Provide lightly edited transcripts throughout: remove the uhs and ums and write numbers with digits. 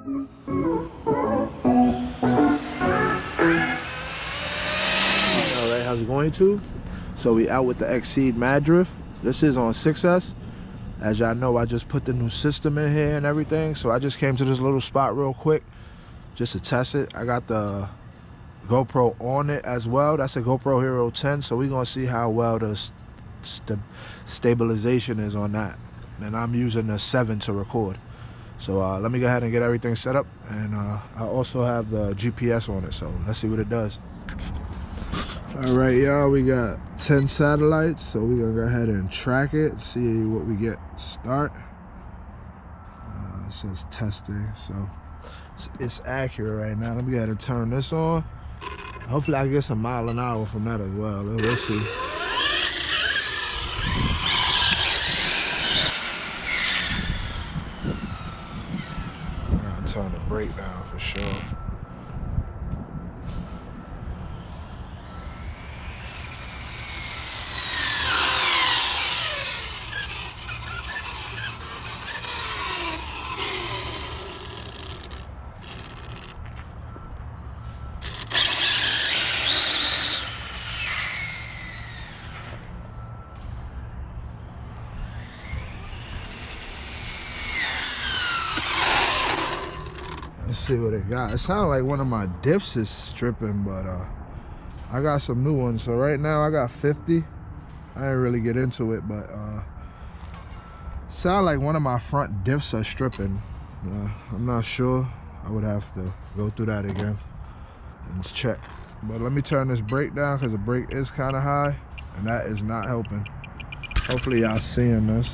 Alright, how's it going, YouTube? So we out with the Exceed Mad Drift. This is on 6S. As y'all know, I just put the new system in here and everything, so I just came to this little spot real quick just to test it. I got the GoPro on it as well. That's a GoPro Hero 10, so we're gonna see how well the stabilization is on that. And I'm using the 7 to record. So let me go ahead and get everything set up, and I also have the GPS on it, so let's see what it does. All right, y'all, we got 10 satellites, so we're gonna go ahead and track it, see what we get. Start. It says testing, so it's accurate right now. Let me go ahead and turn this on. Hopefully I get some mile an hour from that as well. We'll see. I'll turn the brake down for sure. Let's see what it got. It sounds like one of my dips is stripping, but I got some new ones. So right now I got 50. I didn't really get into it, but sound like one of my front dips are stripping. I'm not sure. I would have to go through that again and check. But let me turn this brake down because the brake is kind of high, and that is not helping. Hopefully y'all seeing this.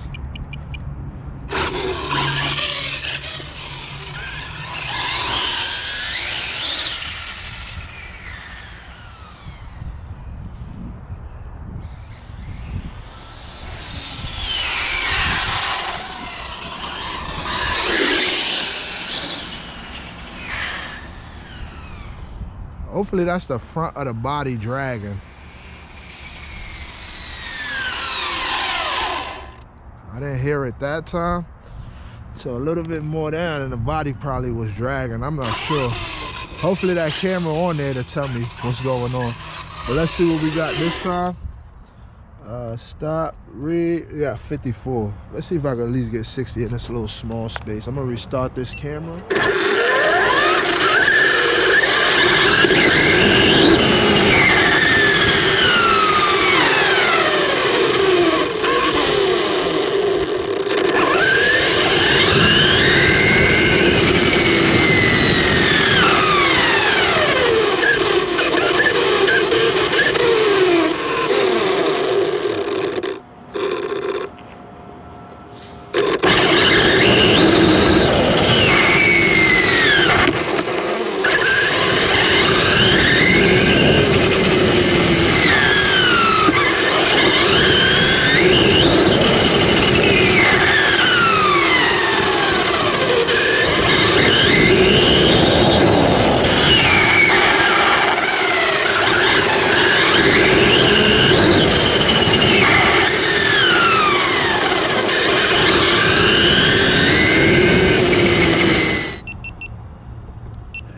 Hopefully that's the front of the body dragging. I didn't hear it that time. So a little bit more down and the body probably was dragging. I'm not sure. Hopefully that camera on there to tell me what's going on. But let's see what we got this time. Stop, read, we got 54. Let's see if I can at least get 60 in this little small space. I'm gonna restart this camera.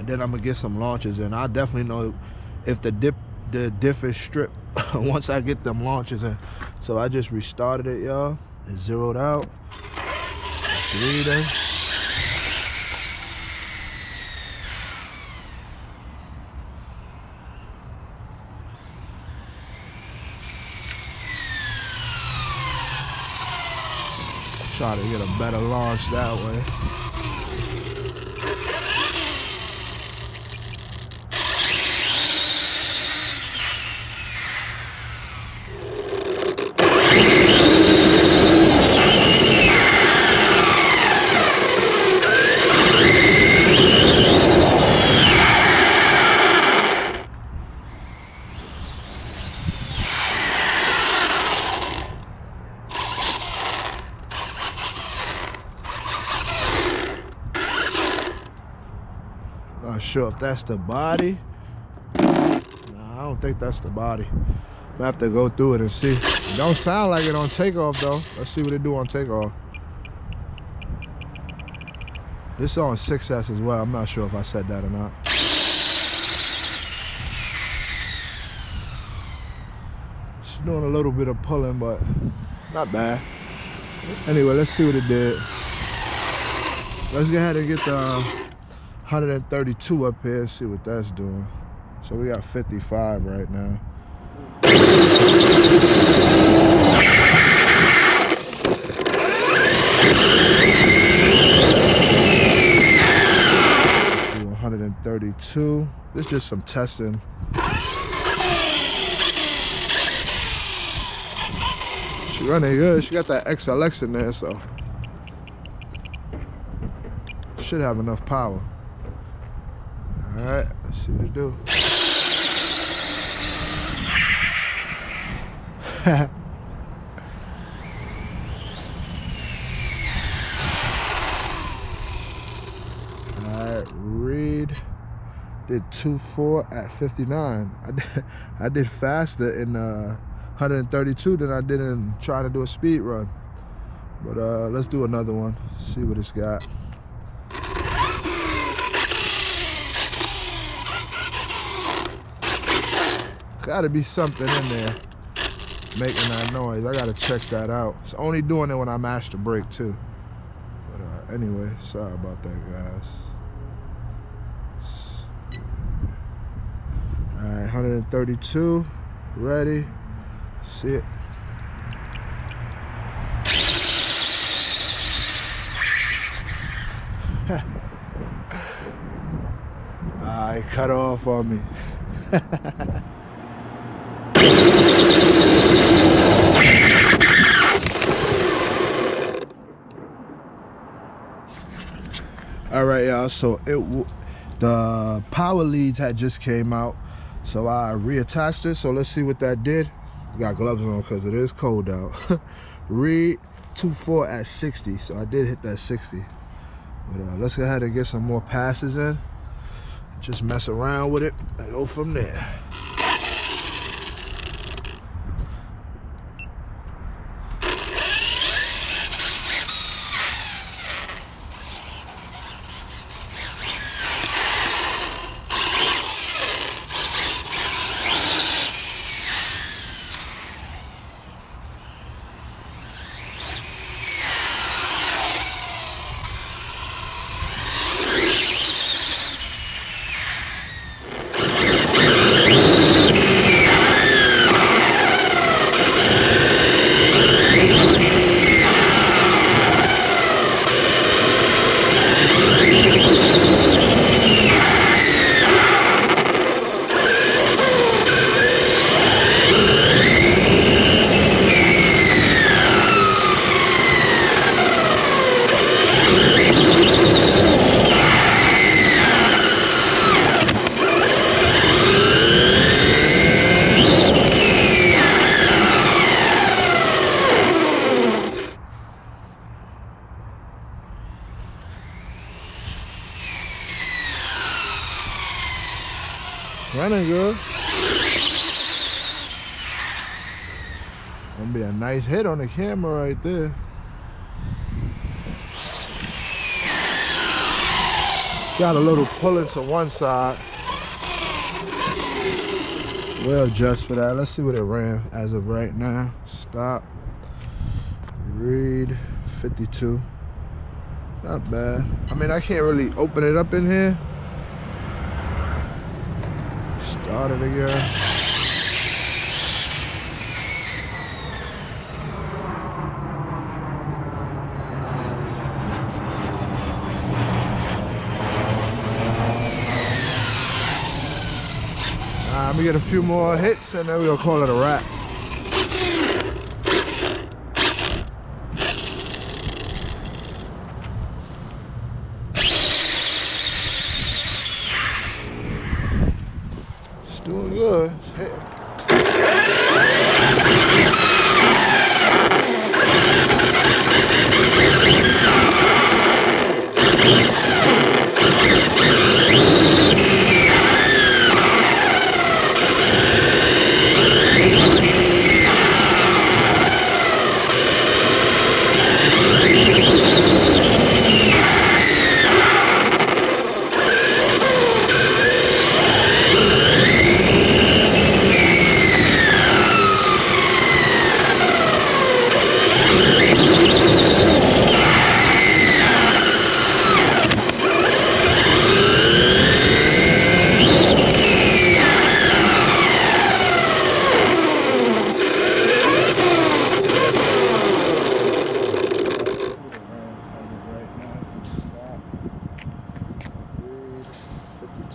Then I'm gonna get some launches in. I'll definitely know if the diff is stripped once I get them launches in. So I just restarted it, y'all. It zeroed out. Reading. Try to get a better launch that way. Not sure if that's the body. Nah, I don't think that's the body. I have to go through it and see. It don't sound like it on takeoff though. Let's see what it do on takeoff. This is on 6S as well. I'm not sure if I said that or not. She's doing a little bit of pulling, but not bad. Anyway, let's see what it did. Let's go ahead and get the 132 up here and see what that's doing. So we got 55 right now. 132. This is just some testing. She running good. She got that XLX in there, so should have enough power. All right, let's see what it do. Alright, read. Did 2.4 at 59. I did faster in 132 than I did in trying to do a speed run. But let's do another one. See what it's got. Gotta be something in there making that noise. I gotta check that out. It's only doing it when I mash the brake too. But anyway, sorry about that, guys. All right, 132, ready, see it. It cut off on me. All right, y'all, so the power leads had just came out, so I reattached it. So let's see what that did. Got gloves on because it is cold out. Read 2.4 at 60, so I did hit that 60. But let's go ahead and get some more passes in. Just mess around with it and go from there. Running good. Gonna be a nice hit on the camera right there. Got a little pulling to one side. We'll adjust for that. Let's see what it ran as of right now. Stop. Read 52. Not bad. I mean, I can't really open it up in here. Start it again. Let me get a few more hits and then we'll call it a wrap. It's doing good. It's hitting.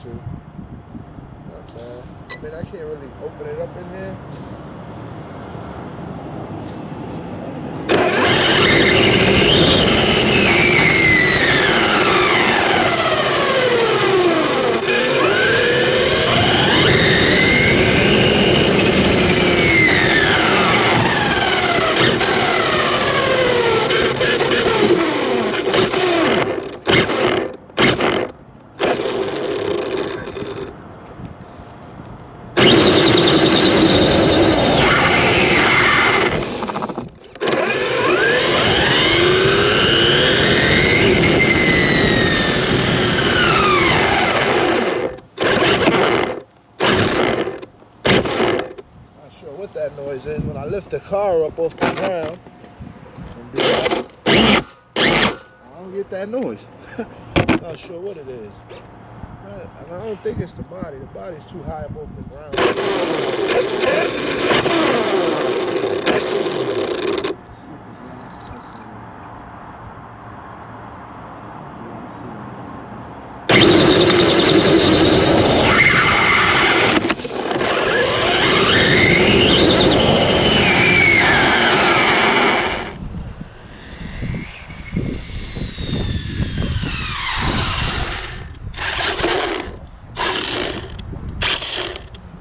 too. Not bad. I mean, I can't really open it up in here. That noise is when I lift the car up off the ground and do that. I don't get that noise. Not sure what it is. I don't think it's the body. The body's too high up off the ground.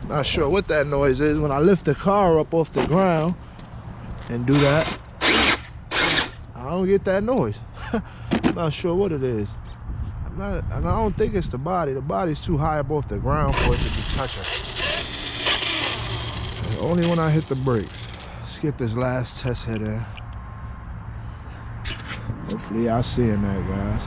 Not sure what that noise is when I lift the car up off the ground and do that. I don't get that noise. Not sure what it is. I don't think it's the body. The body's too high up off the ground for it to be touching. And only when I hit the brakes. Let's get this last test hit in. Hopefully y'all seeing that, guys.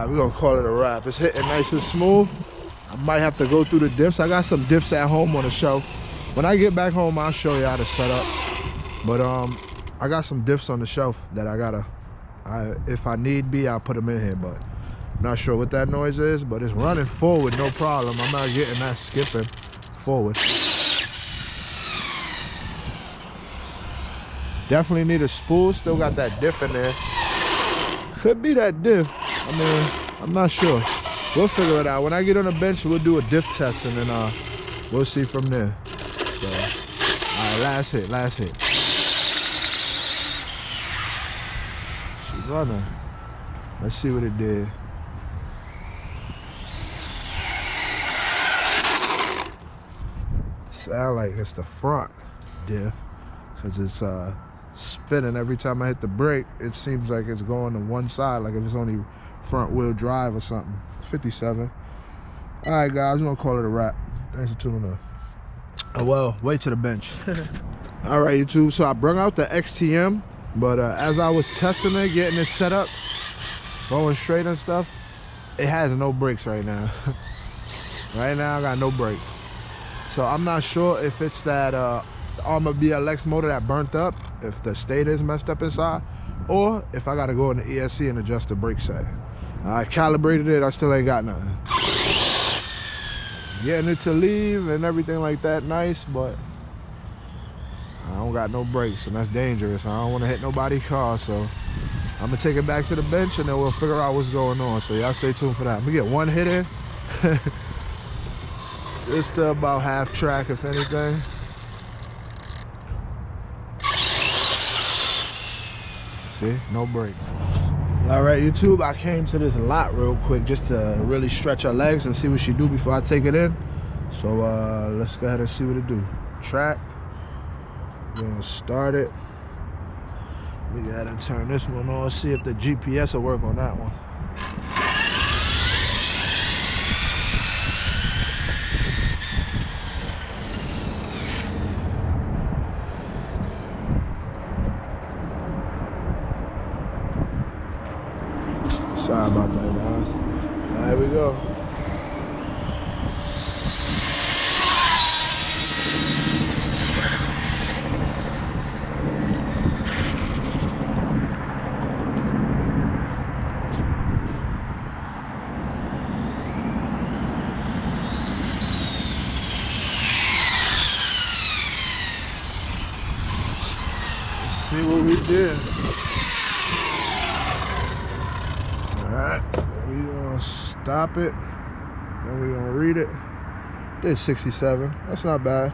We're gonna call it a wrap. It's hitting nice and smooth. I might have to go through the dips. I got some dips at home on the shelf. When I get back home, I'll show you how to set up. But I got some dips on the shelf that I gotta, if I need be, I'll put them in here. But I'm not sure what that noise is, but it's running forward, no problem. I'm not getting that skipping forward. Definitely need a spool. Still got that diff in there. Could be that diff. I mean, I'm not sure. We'll figure it out. When I get on the bench, we'll do a diff test and then we'll see from there. So, all right, last hit, last hit. She's running. Let's see what it did. Sound like it's the front diff because it's spinning every time I hit the brake. It seems like it's going to one side, like if it's only front wheel drive or something. It's 57. All right, guys, we're gonna call it a wrap. Thanks for tuning in. Oh well, wait to the bench. All right, YouTube, so I brought out the XTM, but as I was testing it, getting it set up, going straight and stuff, it has no brakes right now. Right now I got no brakes, so I'm not sure if it's that Armor BLX motor that burnt up, if the stator is messed up inside, or if I gotta go in the ESC and adjust the brake setting. I calibrated it, I still ain't got nothing. Getting it to leave and everything like that, nice, but I don't got no brakes and that's dangerous. I don't wanna hit nobody's car, so I'm gonna take it back to the bench and then we'll figure out what's going on. So y'all stay tuned for that. We get one hit in. It's still about half track, if anything. See, no brake. All right, YouTube, I came to this lot real quick just to really stretch her legs and see what she do before I take it in. So let's go ahead and see what it do. Track, we're gonna start it. We gotta turn this one on, see if the GPS will work on that one. Sorry about that, guys. There we go. see what we did. Alright, we gonna stop it. Then we gonna read it. Did 67. That's not bad.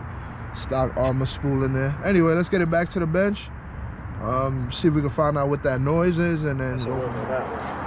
Stock armor spool in there. Anyway, let's get it back to the bench. See if we can find out what that noise is, and then go from there.